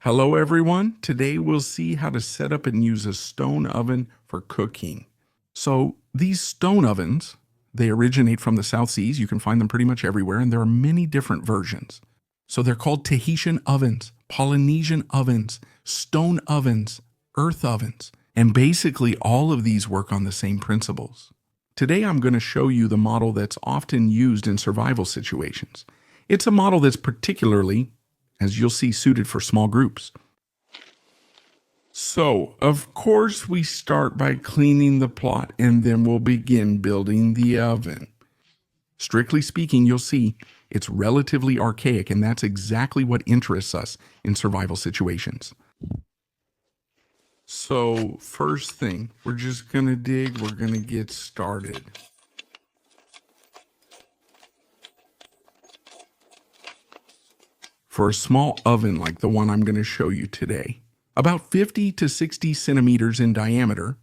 Hello everyone, today we'll see how to set up and use a stone oven for cooking. So these stone ovens, they originate from the South Seas. You can find them pretty much everywhere, and there are many different versions. So they're called Tahitian ovens, Polynesian ovens, stone ovens, earth ovens, and basically all of these work on the same principles. Today I'm going to show you the model that's often used in survival situations. It's a model that's particularly, as you'll see, suited for small groups. So, of course, we start by cleaning the plot, and then we'll begin building the oven. Strictly speaking, you'll see it's relatively archaic, and that's exactly what interests us in survival situations. So, first thing, we're just going to dig, we're going to get started. For a small oven like the one I'm going to show you today, about 50 to 60 centimeters in diameter,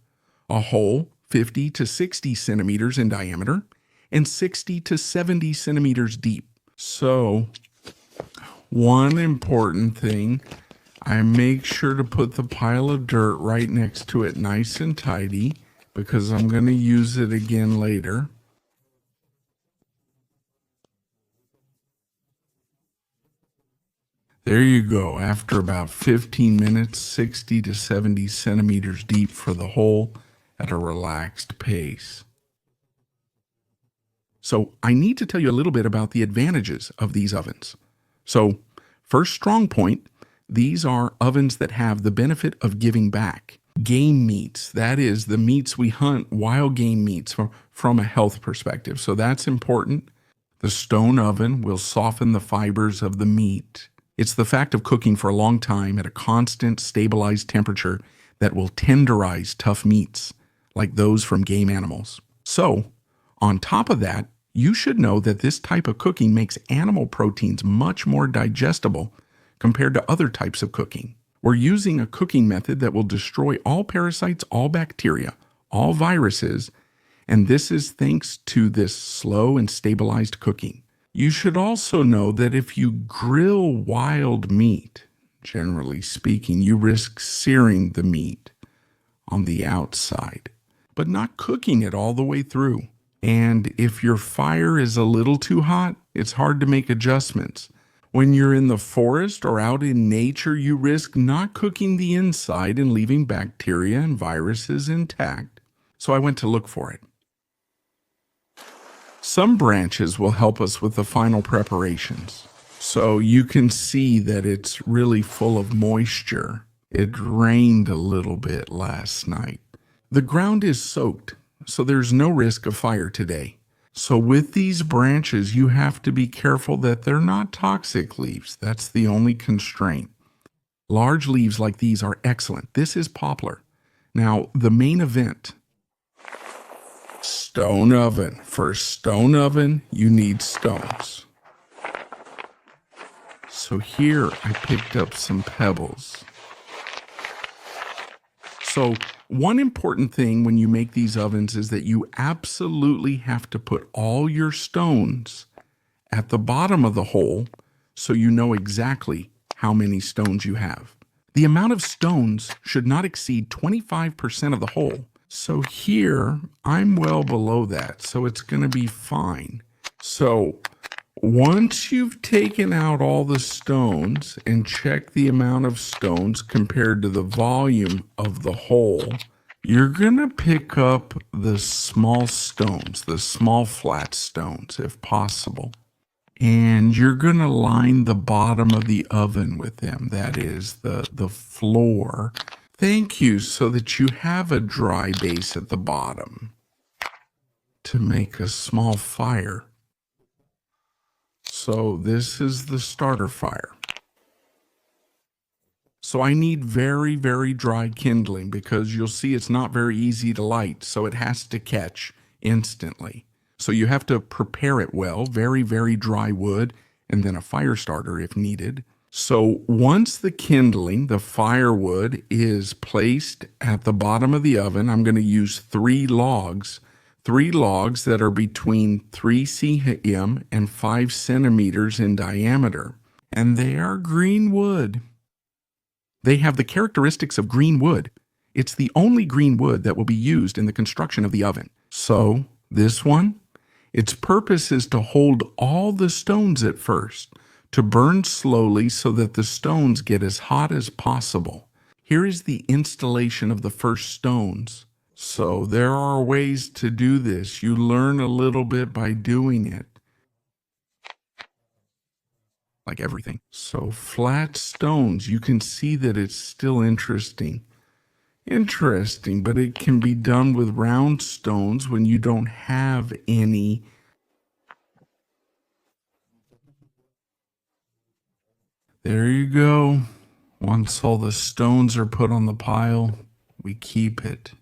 a hole 50 to 60 centimeters in diameter, and 60 to 70 centimeters deep. So, one important thing, I make sure to put the pile of dirt right next to it nice and tidy, because I'm going to use it again later. There you go. After about 15 minutes, 60 to 70 centimeters deep for the hole at a relaxed pace. So I need to tell you a little bit about the advantages of these ovens. So first strong point, these are ovens that have the benefit of giving back. Game meats, that is the meats we hunt, wild game meats from a health perspective. So that's important. The stone oven will soften the fibers of the meat. It's the fact of cooking for a long time at a constant, stabilized temperature that will tenderize tough meats, like those from game animals. So, on top of that, you should know that this type of cooking makes animal proteins much more digestible compared to other types of cooking. We're using a cooking method that will destroy all parasites, all bacteria, all viruses, and this is thanks to this slow and stabilized cooking. You should also know that if you grill wild meat, generally speaking, you risk searing the meat on the outside, but not cooking it all the way through. And if your fire is a little too hot, it's hard to make adjustments. When you're in the forest or out in nature, you risk not cooking the inside and leaving bacteria and viruses intact. So I went to look for it. Some branches will help us with the final preparations. So you can see that it's really full of moisture. It rained a little bit last night. The ground is soaked, so there's no risk of fire today. So with these branches, you have to be careful that they're not toxic leaves. That's the only constraint. Large leaves like these are excellent. This is poplar. Now, the main event, stone oven. For a stone oven, you need stones. So here I picked up some pebbles. So one important thing when you make these ovens is that you absolutely have to put all your stones at the bottom of the hole so you know exactly how many stones you have. The amount of stones should not exceed 25% of the hole. So here, I'm well below that, so it's going to be fine. So once you've taken out all the stones and checked the amount of stones compared to the volume of the hole, you're going to pick up the small stones, the small flat stones if possible. And you're going to line the bottom of the oven with them, that is, the floor. Thank you, so that you have a dry base at the bottom to make a small fire. So this is the starter fire. So I need very, very dry kindling because you'll see it's not very easy to light, so it has to catch instantly. So you have to prepare it well, very, very dry wood, and then a fire starter if needed. So once the kindling, the firewood, is placed at the bottom of the oven, I'm going to use 3 logs that are between 3 cm and 5 centimeters in diameter. And they are green wood. They have the characteristics of green wood. It's the only green wood that will be used in the construction of the oven. So, this one, its purpose is to hold all the stones at first, to burn slowly so that the stones get as hot as possible. Here is the installation of the first stones. So there are ways to do this. You learn a little bit by doing it. Like everything. So flat stones, you can see that it's still interesting. Interesting, but it can be done with round stones when you don't have any. There you go. Once all the stones are put on the pile, we keep it.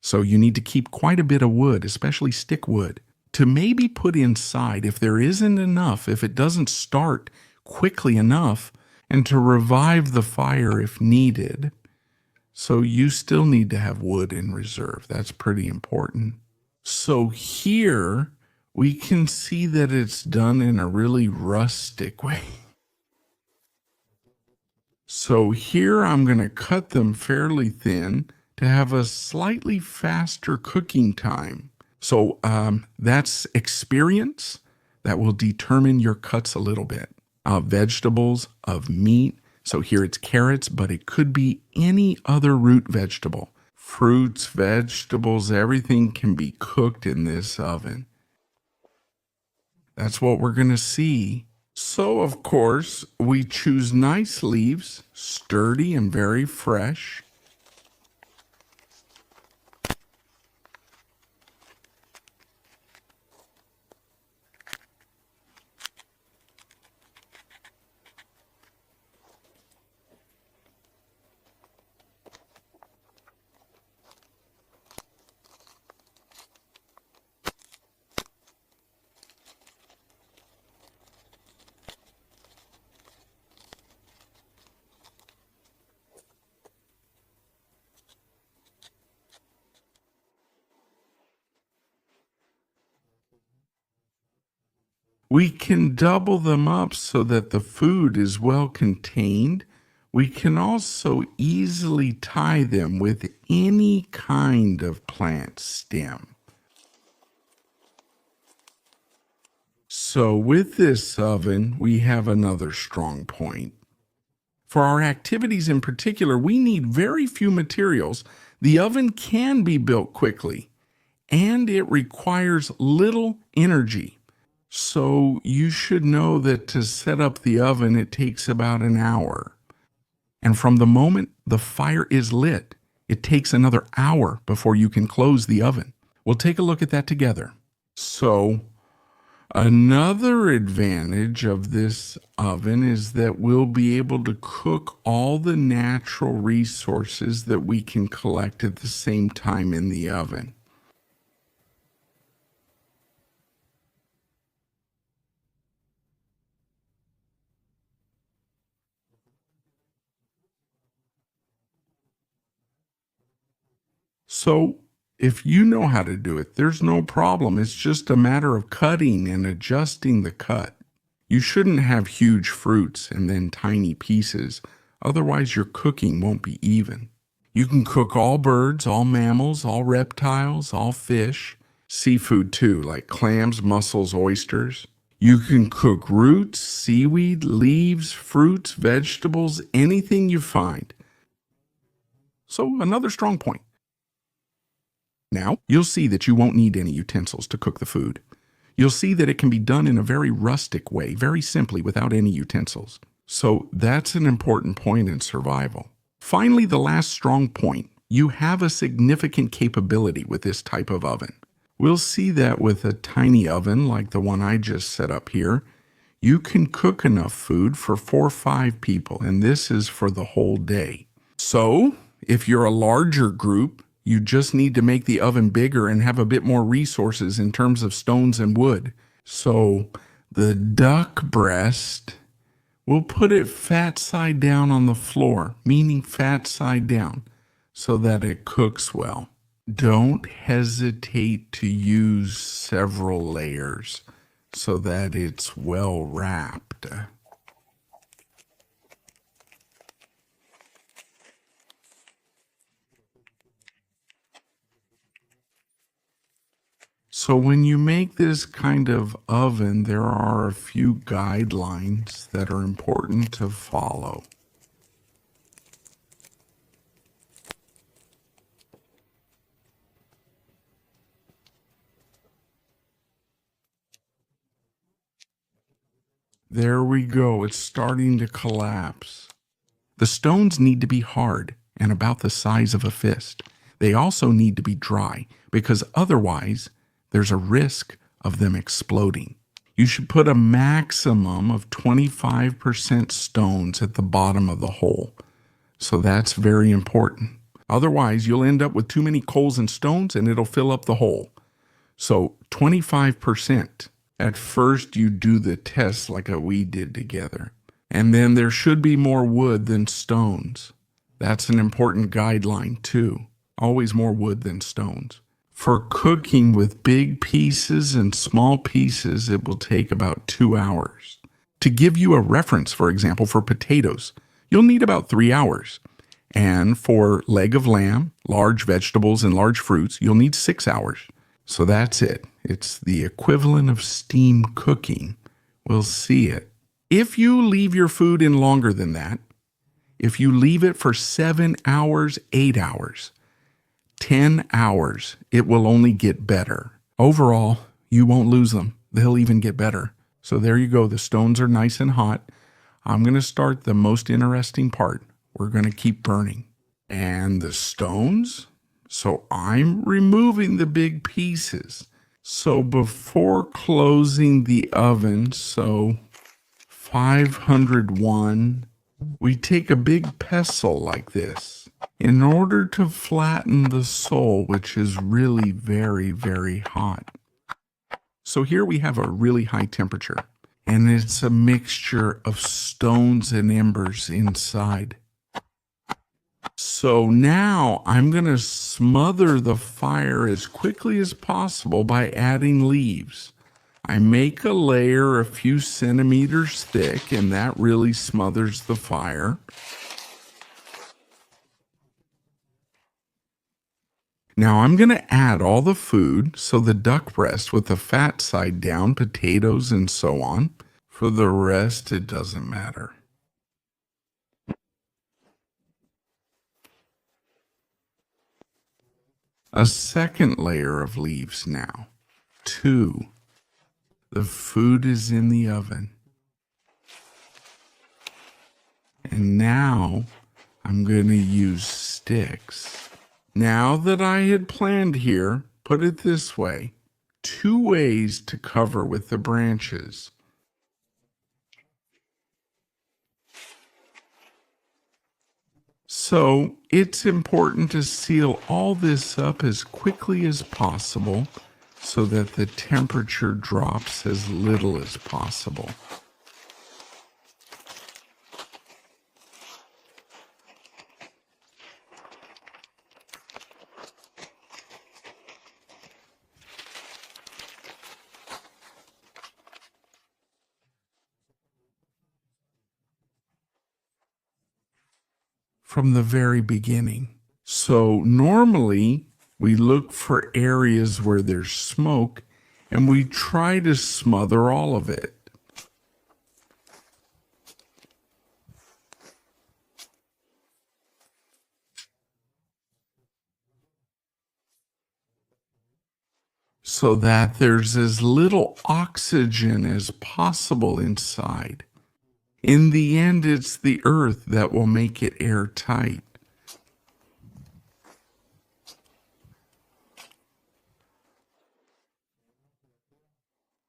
So you need to keep quite a bit of wood, especially stick wood, to maybe put inside if there isn't enough, if it doesn't start quickly enough, and to revive the fire if needed. So you still need to have wood in reserve. That's pretty important. So here we can see that it's done in a really rustic way. So here I'm going to cut them fairly thin to have a slightly faster cooking time. So that's experience that will determine your cuts a little bit. Vegetables, of meat. So here it's carrots, but it could be any other root vegetable. Fruits, vegetables, everything can be cooked in this oven. That's what we're going to see. So, of course, we choose nice leaves, sturdy and very fresh. We can double them up so that the food is well contained. We can also easily tie them with any kind of plant stem. So with this oven, we have another strong point. For our activities in particular, we need very few materials. The oven can be built quickly, and it requires little energy. So you should know that to set up the oven, it takes about an hour. And from the moment the fire is lit, it takes another hour before you can close the oven. We'll take a look at that together. So another advantage of this oven is that we'll be able to cook all the natural resources that we can collect at the same time in the oven. So if you know how to do it, there's no problem. It's just a matter of cutting and adjusting the cut. You shouldn't have huge fruits and then tiny pieces. Otherwise, your cooking won't be even. You can cook all birds, all mammals, all reptiles, all fish, seafood too, like clams, mussels, oysters. You can cook roots, seaweed, leaves, fruits, vegetables, anything you find. So another strong point. Now, you'll see that you won't need any utensils to cook the food. You'll see that it can be done in a very rustic way, very simply, without any utensils. So that's an important point in survival. Finally, the last strong point. You have a significant capability with this type of oven. We'll see that with a tiny oven like the one I just set up here, you can cook enough food for 4 or 5 people, and this is for the whole day. So, if you're a larger group, you just need to make the oven bigger and have a bit more resources in terms of stones and wood. So the duck breast We'll put it fat side down on the floor, meaning fat side down, so that it cooks well. Don't hesitate to use several layers so that it's well wrapped. So when you make this kind of oven, there are a few guidelines that are important to follow. There we go. It's starting to collapse. The stones need to be hard and about the size of a fist. They also need to be dry because otherwise there's a risk of them exploding. You should put a maximum of 25% stones at the bottom of the hole. So that's very important. Otherwise, you'll end up with too many coals and stones and it'll fill up the hole. So 25%. At first, you do the test like we did together. And then there should be more wood than stones. That's an important guideline too. Always more wood than stones. For cooking with big pieces and small pieces, it will take about 2 hours. To give you a reference, for example, for potatoes, you'll need about 3 hours. And for leg of lamb, large vegetables, and large fruits, you'll need 6 hours. So that's it. It's the equivalent of steam cooking. We'll see it. If you leave your food in longer than that, if you leave it for 7 hours, 8 hours, 10 hours, it will only get better. Overall, you won't lose them. They'll even get better. So there you go. The stones are nice and hot. I'm going to start the most interesting part. We're going to keep burning. And the stones? So I'm removing the big pieces. So before closing the oven, so 501, we take a big pestle like this in order to flatten the sole, which is really very, very hot. So here we have a really high temperature, and it's a mixture of stones and embers inside. So now I'm going to smother the fire as quickly as possible by adding leaves. I make a layer a few centimeters thick, and that really smothers the fire. Now I'm going to add all the food, so the duck breast with the fat side down, potatoes, and so on. For the rest, it doesn't matter. A second layer of leaves now. 2. The food is in the oven. And now I'm going to use sticks. Now that I had planned here, put it this way. 2 ways to cover with the branches. So it's important to seal all this up as quickly as possible so that the temperature drops as little as possible. From the very beginning. So normally we look for areas where there's smoke and we try to smother all of it. So that there's as little oxygen as possible inside. In the end, it's the earth that will make it airtight.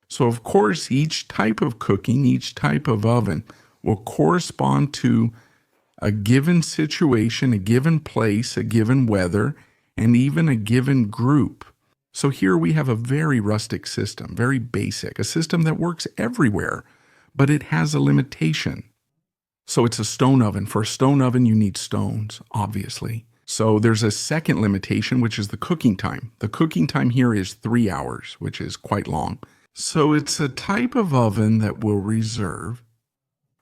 So, of course, each type of cooking, each type of oven will correspond to a given situation, a given place, a given weather, and even a given group. So here we have a very rustic system, very basic, a system that works everywhere, but it has a limitation. So it's a stone oven. For a stone oven, you need stones, obviously. So there's a second limitation, which is the cooking time. The cooking time here is 3 hours, which is quite long. So it's a type of oven that we'll reserve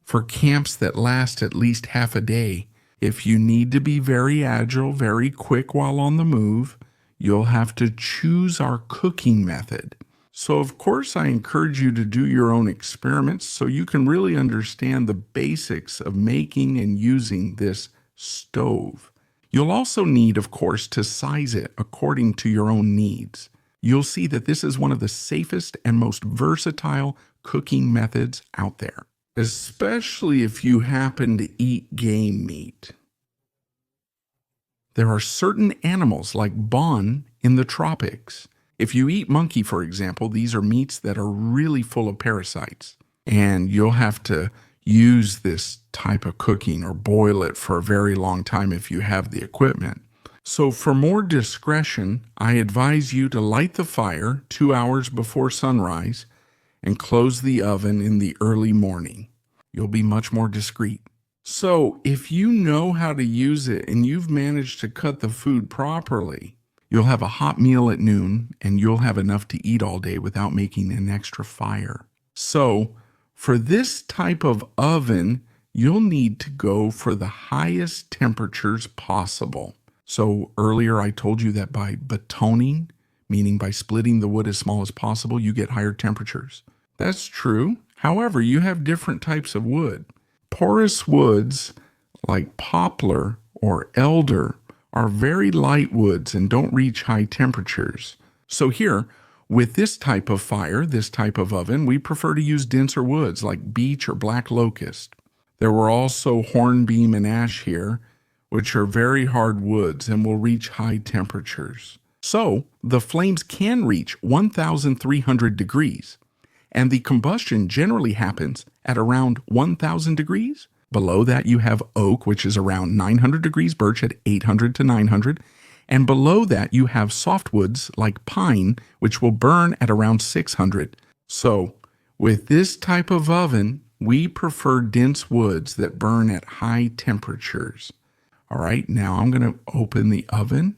for camps that last at least half a day. If you need to be very agile, very quick while on the move, you'll have to choose our cooking method. So, of course, I encourage you to do your own experiments so you can really understand the basics of making and using this stove. You'll also need, of course, to size it according to your own needs. You'll see that this is one of the safest and most versatile cooking methods out there, especially if you happen to eat game meat. There are certain animals like bon in the tropics. If you eat monkey, for example, these are meats that are really full of parasites, and you'll have to use this type of cooking or boil it for a very long time if you have the equipment. So for more discretion, I advise you to light the fire 2 hours before sunrise and close the oven in the early morning. You'll be much more discreet. So if you know how to use it and you've managed to cut the food properly, you'll have a hot meal at noon and you'll have enough to eat all day without making an extra fire. So for this type of oven, you'll need to go for the highest temperatures possible. So earlier I told you that by batoning, meaning by splitting the wood as small as possible, you get higher temperatures. That's true. However, you have different types of wood. Porous woods like poplar or elder are very light woods and don't reach high temperatures. So here, with this type of fire, this type of oven, we prefer to use denser woods like beech or black locust. There were also hornbeam and ash here, which are very hard woods and will reach high temperatures. So the flames can reach 1,300 degrees, and the combustion generally happens at around 1,000 degrees. Below that, you have oak, which is around 900 degrees, birch at 800 to 900. And below that, you have softwoods like pine, which will burn at around 600. So with this type of oven, we prefer dense woods that burn at high temperatures. All right, now I'm going to open the oven.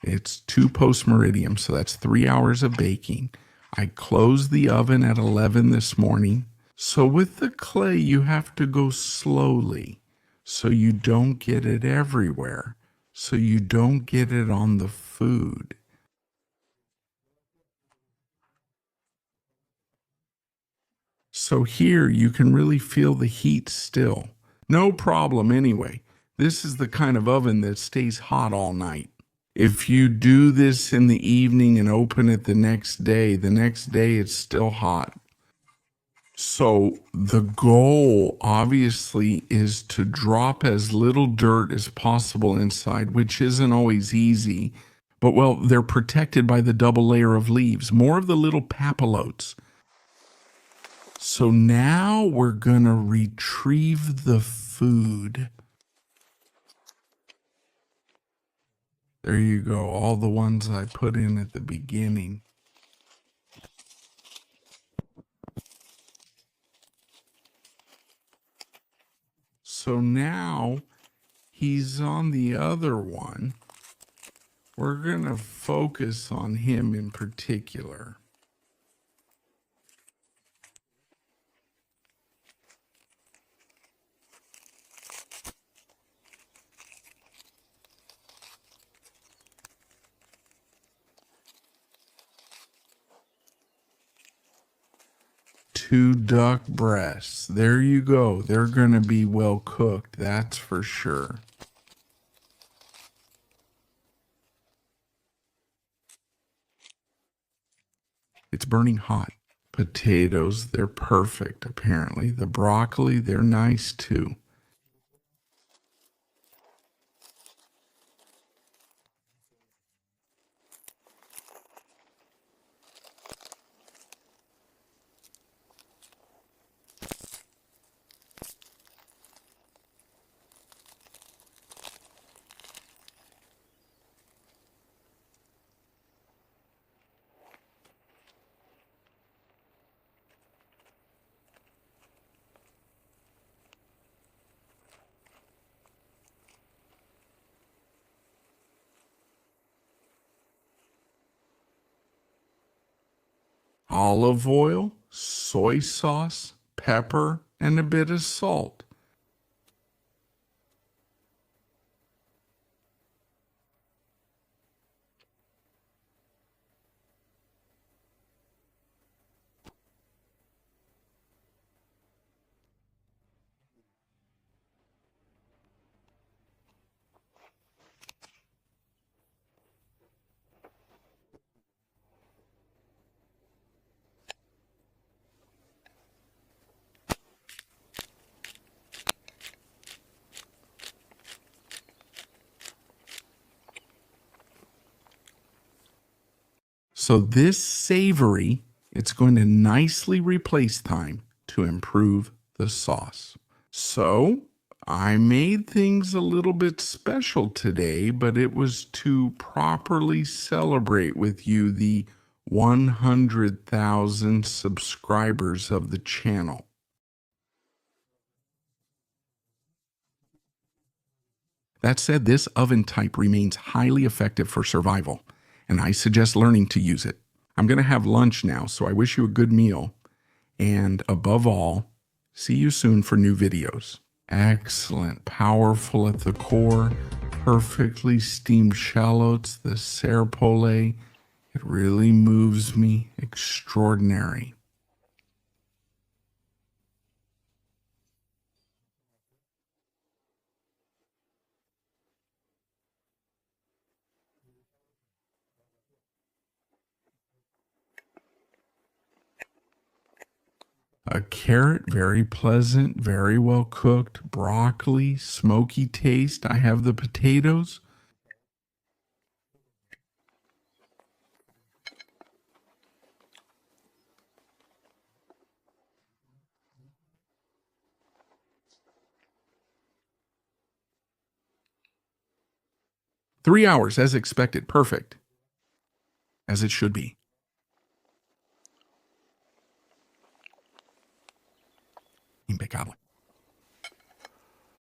It's 2 post-meridium, so that's 3 hours of baking. I closed the oven at 11 this morning. So with the clay, you have to go slowly so you don't get it everywhere, so you don't get it on the food. So here you can really feel the heat still. No problem anyway. This is the kind of oven that stays hot all night. If you do this in the evening and open it the next day it's still hot. So the goal obviously is to drop as little dirt as possible inside, which isn't always easy. But well, they're protected by the double layer of leaves, more of the little papillotes. So now we're going to retrieve the food. There you go, all the ones I put in at the beginning. So now he's on the other one. We're going to focus on him in particular. Two duck breasts. There you go. They're going to be well cooked, that's for sure. It's burning hot. Potatoes, they're perfect, apparently. The broccoli, they're nice too. olive oil, soy sauce, pepper, and a bit of salt. So this savory, it's going to nicely replace thyme to improve the sauce. So I made things a little bit special today, but it was to properly celebrate with you the 100,000 subscribers of the channel. That said, this oven type remains highly effective for survival, and I suggest learning to use it. I'm going to have lunch now, so I wish you a good meal. And above all, see you soon for new videos. Excellent, powerful at the core, perfectly steamed shallots, the serpole. It really moves me. Extraordinary. A carrot, very pleasant, very well cooked. Broccoli, smoky taste. I have the potatoes. Three hours as expected. Perfect. As it should be. Impecable.